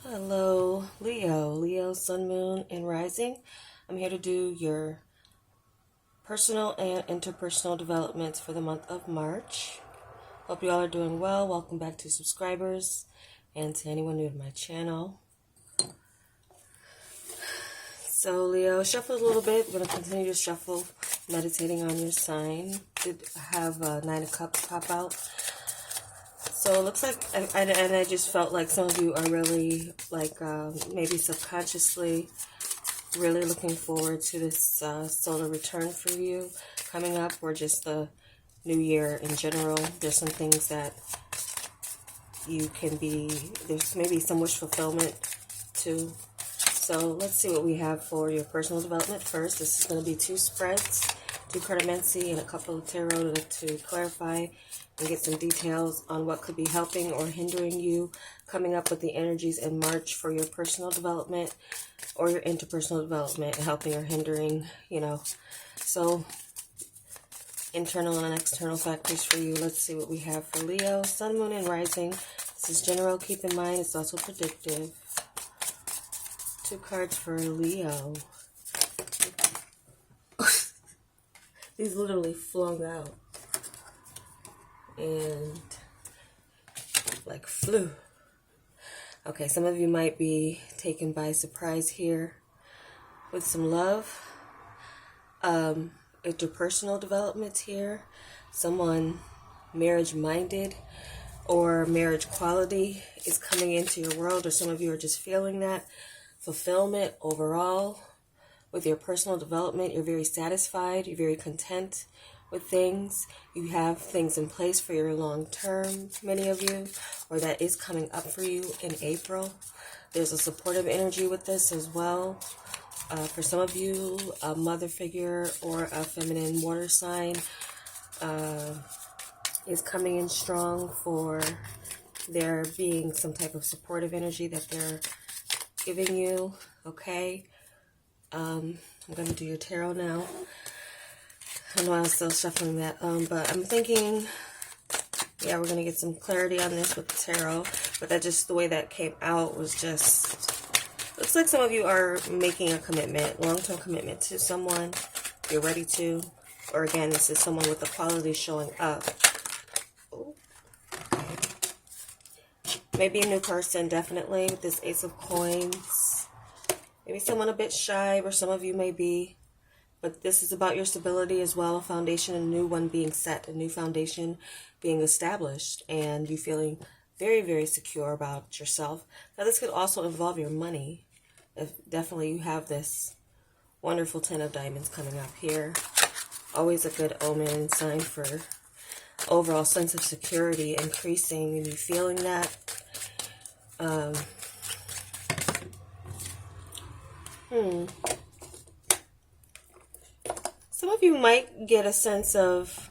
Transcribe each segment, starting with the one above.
Hello, Leo, Sun, Moon, and Rising. I'm here to do your personal and interpersonal developments for the month of March. Hope you all are doing well. Welcome back to subscribers and to anyone new to my channel. So, Leo, shuffle a little bit. We're going to continue to shuffle, meditating on your sign. Did have Nine of Cups pop out. So it looks like, and I just felt like some of you are really, like, maybe subconsciously really looking forward to this solar return for you coming up, or just the new year in general. There's some things that you can be, there's maybe some wish fulfillment too. So let's see what we have for your personal development first. This is going to be 2 spreads, 2 Cartomancy, and a couple of tarot to clarify and get some details on what could be helping or hindering you coming up with the energies in March for your personal development or your interpersonal development, helping or hindering, So internal and external factors for you. Let's see what we have for Leo, Sun, Moon, and Rising. This is general. Keep in mind it's also predictive. 2 cards for Leo. These literally flung out and like flew. Okay, some of you might be taken by surprise here with some love. Interpersonal development here. Someone marriage-minded or marriage quality is coming into your world, or some of you are just feeling that fulfillment overall with your personal development. You're very satisfied. You're very content with things. You have things in place for your long term, many of you, or that is coming up for you in April. There's a supportive energy with this as well. For some of you, a mother figure or a feminine water sign is coming in strong, for there being some type of supportive energy that they're giving you. Okay. I'm going to do your tarot now. I know I was still shuffling that, but I'm thinking, yeah, we're going to get some clarity on this with the tarot, but that just, the way that came out was just, looks like some of you are making a commitment, long-term commitment to someone. You're ready to, or again, this is someone with the quality showing up. Ooh. Maybe a new person, definitely, with this Ace of Coins. Maybe someone a bit shy, or some of you may be. But this is about your stability as well, a foundation, a new one being set, a new foundation being established, and you feeling very, very secure about yourself. Now, this could also involve your money. If definitely you have this wonderful 10 of diamonds coming up here. Always a good omen and sign for overall sense of security increasing, and you feeling that. Some of you might get a sense of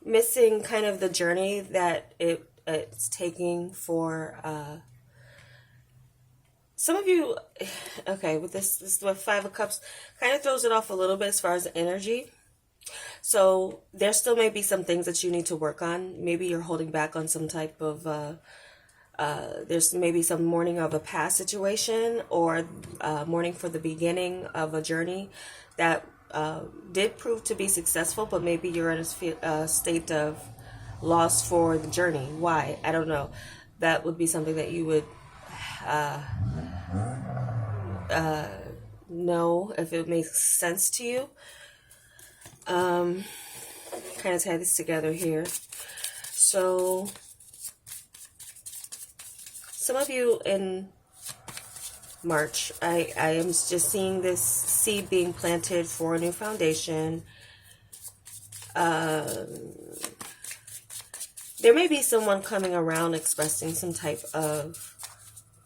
missing kind of the journey that it's taking for some of you. Okay, with this with 5 of Cups, kind of throws it off a little bit as far as the energy. So there still may be some things that you need to work on. Maybe you're holding back on some type of there's maybe some mourning of a past situation, or mourning for the beginning of a journey that did prove to be successful, but maybe you're in a state of loss for the journey. Why? I don't know. That would be something that you would know if it makes sense to you. Kind of tie this together here. So some of you in March, I am just seeing this seed being planted for a new foundation. There may be someone coming around expressing some type of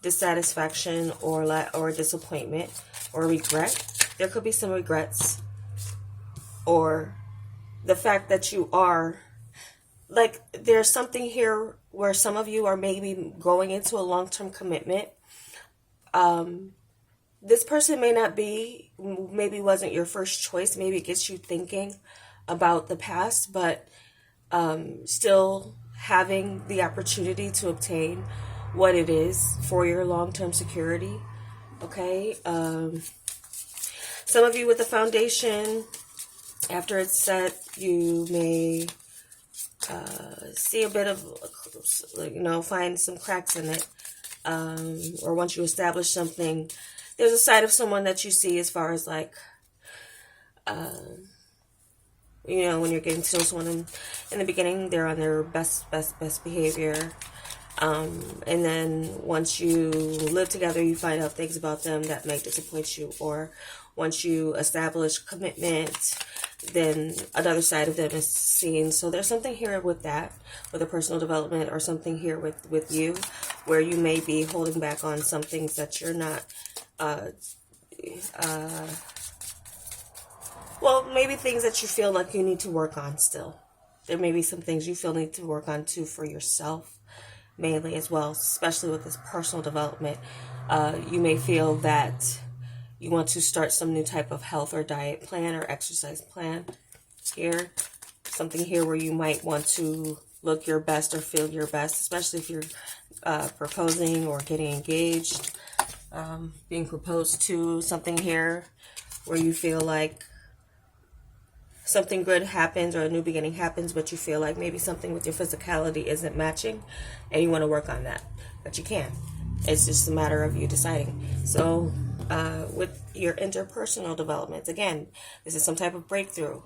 dissatisfaction or disappointment or regret. There could be some regrets, or the fact that you are, like, there's something here where some of you are maybe going into a long-term commitment. This person maybe wasn't your first choice. Maybe it gets you thinking about the past, but still having the opportunity to obtain what it is for your long-term security. Okay. Some of you with the foundation, after it's set, you may see a bit of, find some cracks in it. Or once you establish something, there's a side of someone that you see as far as like, when you're getting to know someone in the beginning, they're on their best behavior. And then once you live together, you find out things about them that might disappoint you. Or once you establish commitment, then another side of them is seen. So there's something here with that, with a personal development, or something here with you, where you may be holding back on some things that you're not, maybe things that you feel like you need to work on still. There may be some things you feel need to work on too for yourself, mainly as well, especially with this personal development. You may feel that you want to start some new type of health or diet plan or exercise plan here. Something here where you might want to look your best or feel your best, especially if you're proposing or getting engaged, being proposed to. Something here where you feel like something good happens or a new beginning happens, but you feel like maybe something with your physicality isn't matching and you want to work on that, but you can. It's just a matter of you deciding. So with your interpersonal developments, again, this is some type of breakthrough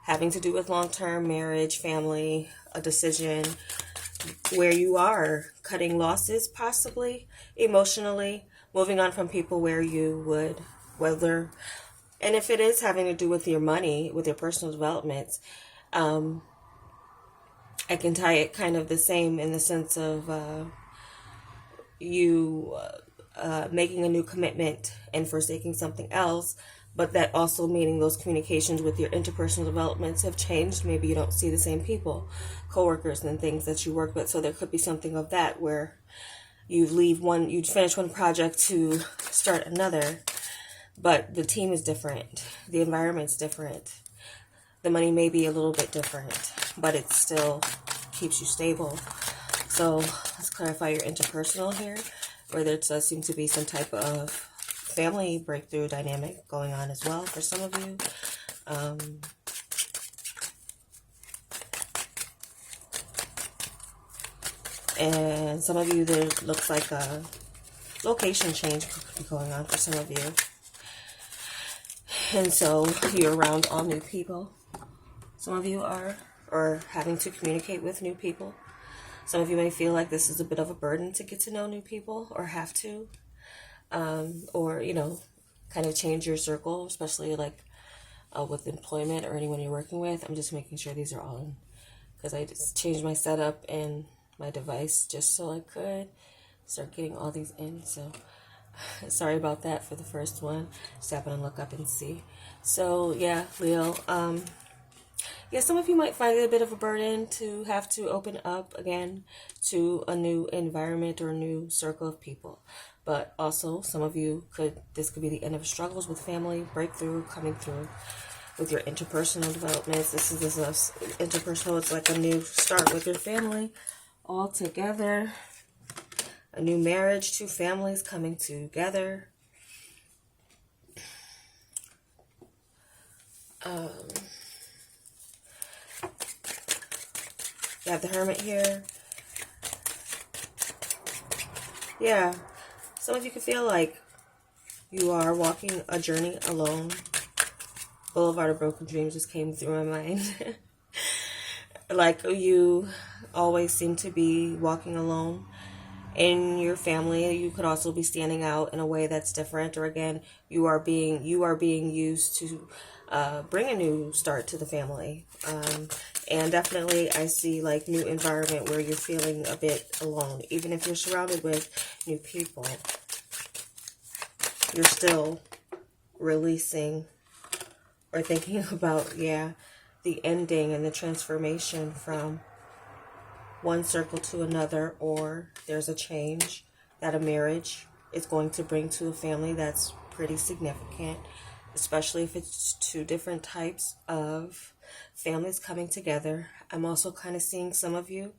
having to do with long-term marriage, family, a decision where you are cutting losses, possibly emotionally, moving on from people where you would, and if it is having to do with your money, with your personal developments, I can tie it kind of the same in the sense of you making a new commitment and forsaking something else, but that also meaning those communications with your interpersonal developments have changed. Maybe you don't see the same people, coworkers and things that you work with. So there could be something of that where you finish one project to start another. But the team is different. The environment's different. The money may be a little bit different, but it still keeps you stable. So let's clarify your interpersonal here, where there does seem to be some type of family breakthrough dynamic going on as well for some of you. And some of you, there looks like a location change could be going on for some of you. And so you're around all new people. Some of you are, or having to communicate with new people. Some of you may feel like this is a bit of a burden to get to know new people, or have to, or, kind of change your circle, especially like with employment or anyone you're working with. I'm just making sure these are all in, because I just changed my setup and my device just so I could start getting all these in. So sorry about that for the first one. Just happen to look up and see. So yeah, Leo. Some of you might find it a bit of a burden to have to open up again to a new environment or a new circle of people. But also, some of you this could be the end of struggles with family, breakthrough coming through with your interpersonal developments. This is interpersonal. It's like a new start with your family all together. A new marriage, two families coming together. You have the Hermit here. Yeah. Some of you can feel like you are walking a journey alone. Boulevard of Broken Dreams just came through my mind. Like you always seem to be walking alone. In your family, you could also be standing out in a way that's different, or again, you are being used to bring a new start to the family. And definitely, I see like new environment where you're feeling a bit alone, even if you're surrounded with new people. You're still releasing or thinking about the ending and the transformation from one circle to another, or there's a change that a marriage is going to bring to a family that's pretty significant, especially if it's two different types of families coming together. I'm also kind of seeing some of you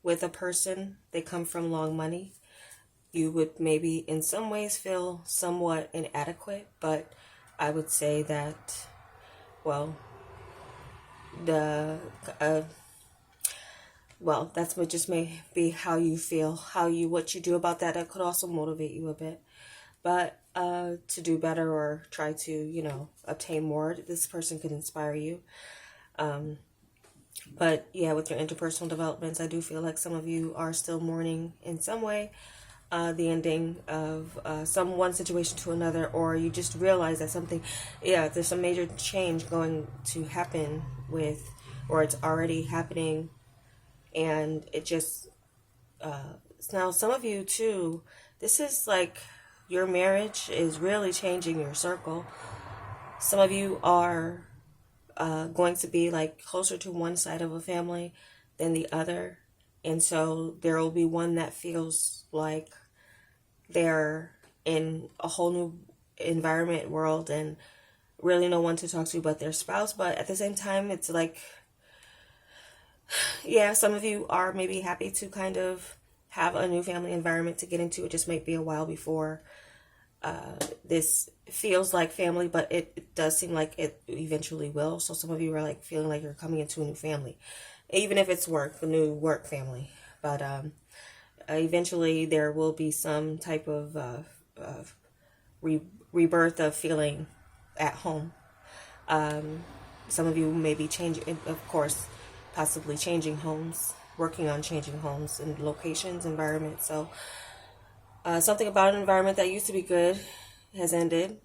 with a person, they come from long money, you would maybe in some ways feel somewhat inadequate, but I would say that, well, the that's what just may be how you feel, what you do about that. That could also motivate you a bit, but to do better or try to obtain more. This person could inspire you. But yeah, with your interpersonal developments, I do feel like some of you are still mourning in some way the ending of one situation to another, or you just realize that there's some major change going to happen or it's already happening, and it just, now some of you too, this is like your marriage is really changing your circle. Some of you are going to be like closer to one side of a family than the other, and so there will be one that feels like they're in a whole new environment, world, and really no one to talk to but their spouse. But at the same time, it's like, yeah, some of you are maybe happy to kind of have a new family environment to get into. It just might be a while before this feels like family, but it does seem like it eventually will. So some of you are like feeling like you're coming into a new family, even if it's a new work family. But eventually there will be some type of rebirth of feeling at home. Some of you may be changing, of course, possibly changing homes, working on changing homes and locations, environments. So something about an environment that used to be good has ended.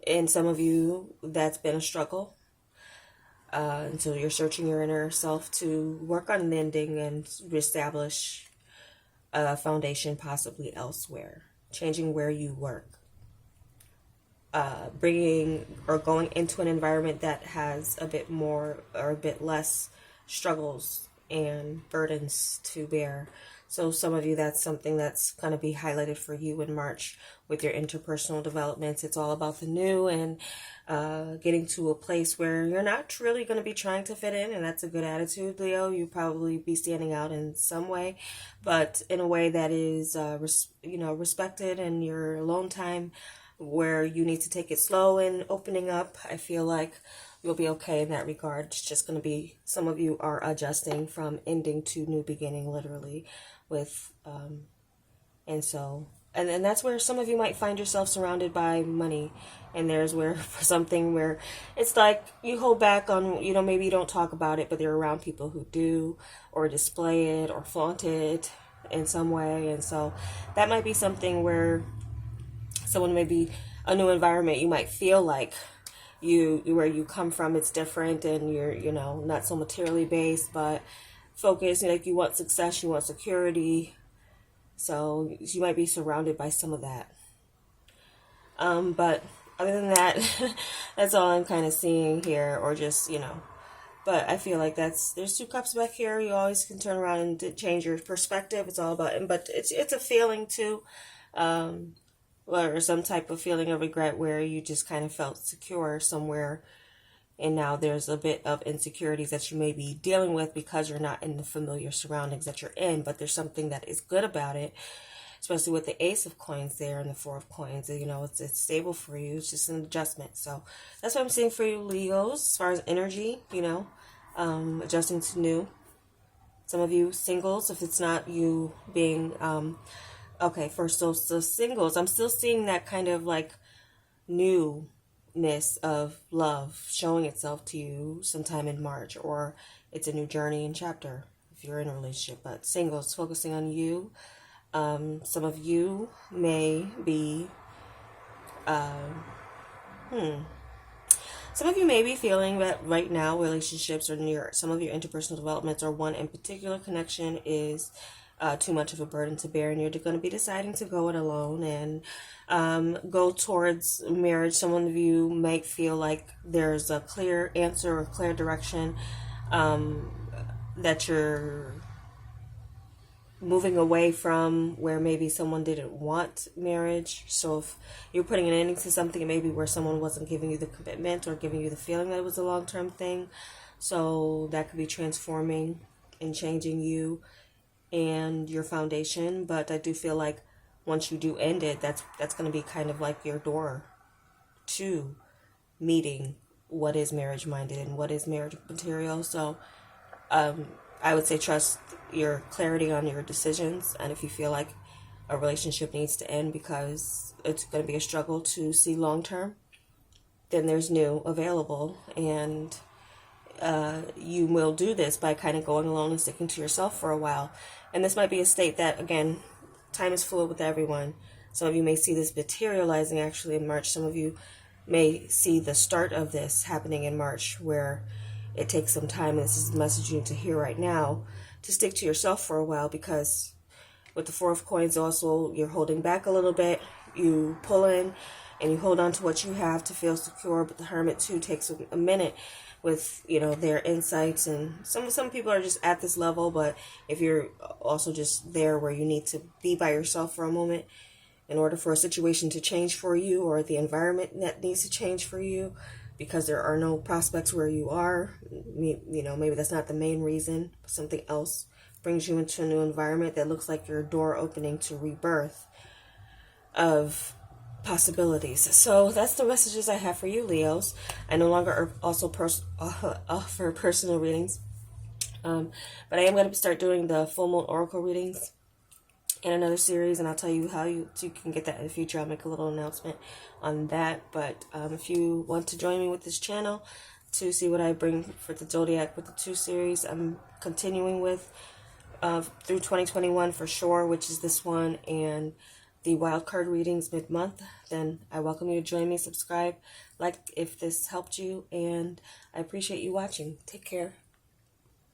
And some of you, that's been a struggle. And so you're searching your inner self to work on an ending and reestablish a foundation possibly elsewhere, changing where you work, bringing or going into an environment that has a bit more or a bit less struggles and burdens to bear. So some of you, that's something that's going to be highlighted for you in March with your interpersonal developments. It's all about the new and getting to a place where you're not really going to be trying to fit in, and that's a good attitude, Leo. You probably be standing out in some way, but in a way that is respected, and your alone time where you need to take it slow and opening up. I feel like you'll be okay in that regard. It's just going to be, some of you are adjusting from ending to new beginning, literally, with and that's where some of you might find yourself surrounded by money. And there's where something where it's like you hold back on, maybe you don't talk about it, but they're around people who do, or display it or flaunt it in some way. And so that might be something where someone may be a new environment. You might feel like where you come from, it's different, and you're, not so materially based, but focused, like you want success, you want security. So you might be surrounded by some of that. But other than that, that's all I'm kind of seeing here, or just, but I feel like there's 2 cups back here. You always can turn around and change your perspective. It's all about, but it's a feeling too, or some type of feeling of regret where you just kind of felt secure somewhere, and now there's a bit of insecurities that you may be dealing with because you're not in the familiar surroundings that you're in. But there's something that is good about it, especially with the Ace of Coins there and the 4 of Coins. It's stable for you. It's just an adjustment. So that's what I'm seeing for you, Leos, as far as energy, adjusting to new. Some of you singles, if it's not you being, okay, first, so singles, I'm still seeing that kind of like newness of love showing itself to you sometime in March, or it's a new journey and chapter if you're in a relationship. But singles, focusing on you. Some of you may be, some of you may be feeling that right now relationships or some of your interpersonal developments, or one in particular connection, is too much of a burden to bear, and you're going to be deciding to go it alone and go towards marriage. Some of you might feel like there's a clear answer or clear direction, that you're moving away from, where maybe someone didn't want marriage. So if you're putting an ending to something, maybe where someone wasn't giving you the commitment or giving you the feeling that it was a long-term thing. So that could be transforming and changing you and your foundation. But I do feel like once you do end it, that's going to be kind of like your door to meeting what is marriage minded and what is marriage material. So I would say trust your clarity on your decisions, and if you feel like a relationship needs to end because it's going to be a struggle to see long term, then there's new available, and you will do this by kind of going alone and sticking to yourself for a while. And this might be a state that, again, time is fluid with everyone. Some of you may see this materializing actually in March. Some of you may see the start of this happening in March, where it takes some time, and this is the message you need to hear right now, to stick to yourself for a while, because with the Four of Coins also, you're holding back a little bit. You pull in and you hold on to what you have to feel secure, but the Hermit too takes a minute with, you know, their insights, and some people are just at this level, but if you're also just there where you need to be by yourself for a moment in order for a situation to change for you, or the environment that needs to change for you, because there are no prospects where you are, you know, maybe that's not the main reason, something else brings you into a new environment that looks like your door opening to rebirth of possibilities. So that's the messages I have for you, Leos. I no longer also offer personal readings, but I am going to start doing the full moon oracle readings in another series, and I'll tell you how you can get that in the future. I'll make a little announcement on that. But if you want to join me with this channel to see what I bring for the Zodiac with the 2 series I'm continuing with through 2021 for sure, which is this one, and the wild card readings mid-month, then I welcome you to join me. Subscribe, like if this helped you, and I appreciate you watching. Take care.